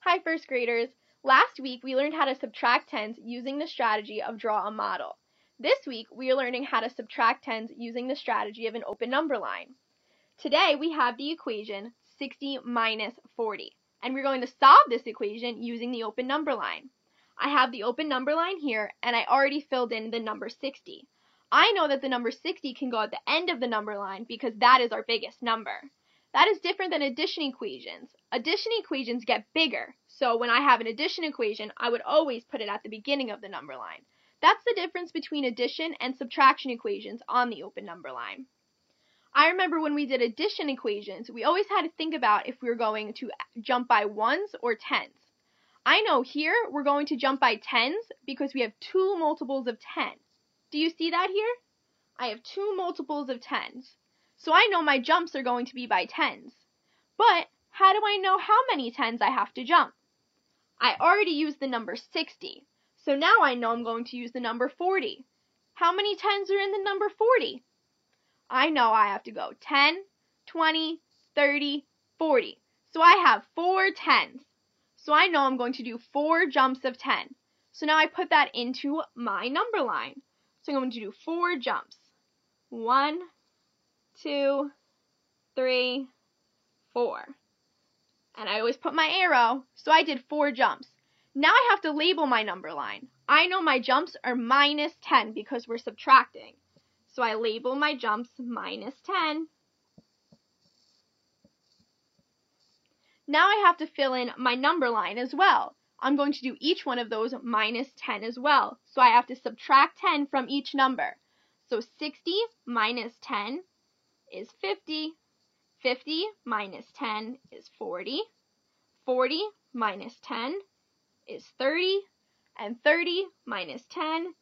Hi, first graders. Last week, we learned how to subtract tens using the strategy of draw a model. This week, we are learning how to subtract tens using the strategy of an open number line. Today, we have the equation 60 minus 40, and we're going to solve this equation using the open number line. I have the open number line here, and I already filled in the number 60. I know that the number 60 can go at the end of the number line because that is our biggest number. That is different than addition equations. Addition equations get bigger, so when I have an addition equation, I would always put it at the beginning of the number line. That's the difference between addition and subtraction equations on the open number line. I remember when we did addition equations, we always had to think about if we were going to jump by ones or tens. I know here we're going to jump by tens because we have two multiples of 10. Do you see that here? I have two multiples of tens. So I know my jumps are going to be by tens. But how do I know how many tens I have to jump? I already used the number 60. So now I know I'm going to use the number 40. How many tens are in the number 40? I know I have to go 10, 20, 30, 40. So I have 4 tens. So I know I'm going to do 4 jumps of 10. So now I put that into my number line. So I'm going to do 4 jumps. 1, 2, 3, 4. And I always put my arrow, so I did 4 jumps. Now I have to label my number line. I know my jumps are minus 10 because we're subtracting. So I label my jumps minus 10. Now I have to fill in my number line as well. I'm going to do each one of those minus 10 as well. So I have to subtract 10 from each number. So 60 minus 10 is 50. 50 minus 10 is 40. 40 minus 10 is 30. And 30 minus 10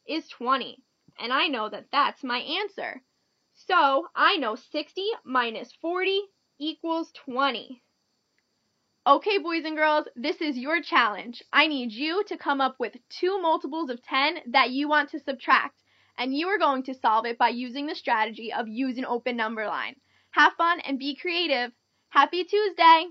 is 20. And I know that that's my answer. So I know 60 minus 40 equals 20. Okay, boys and girls, this is your challenge. I need you to come up with 2 multiples of 10 that you want to subtract. And you are going to solve it by using the strategy of use an open number line. Have fun and be creative. Happy Tuesday!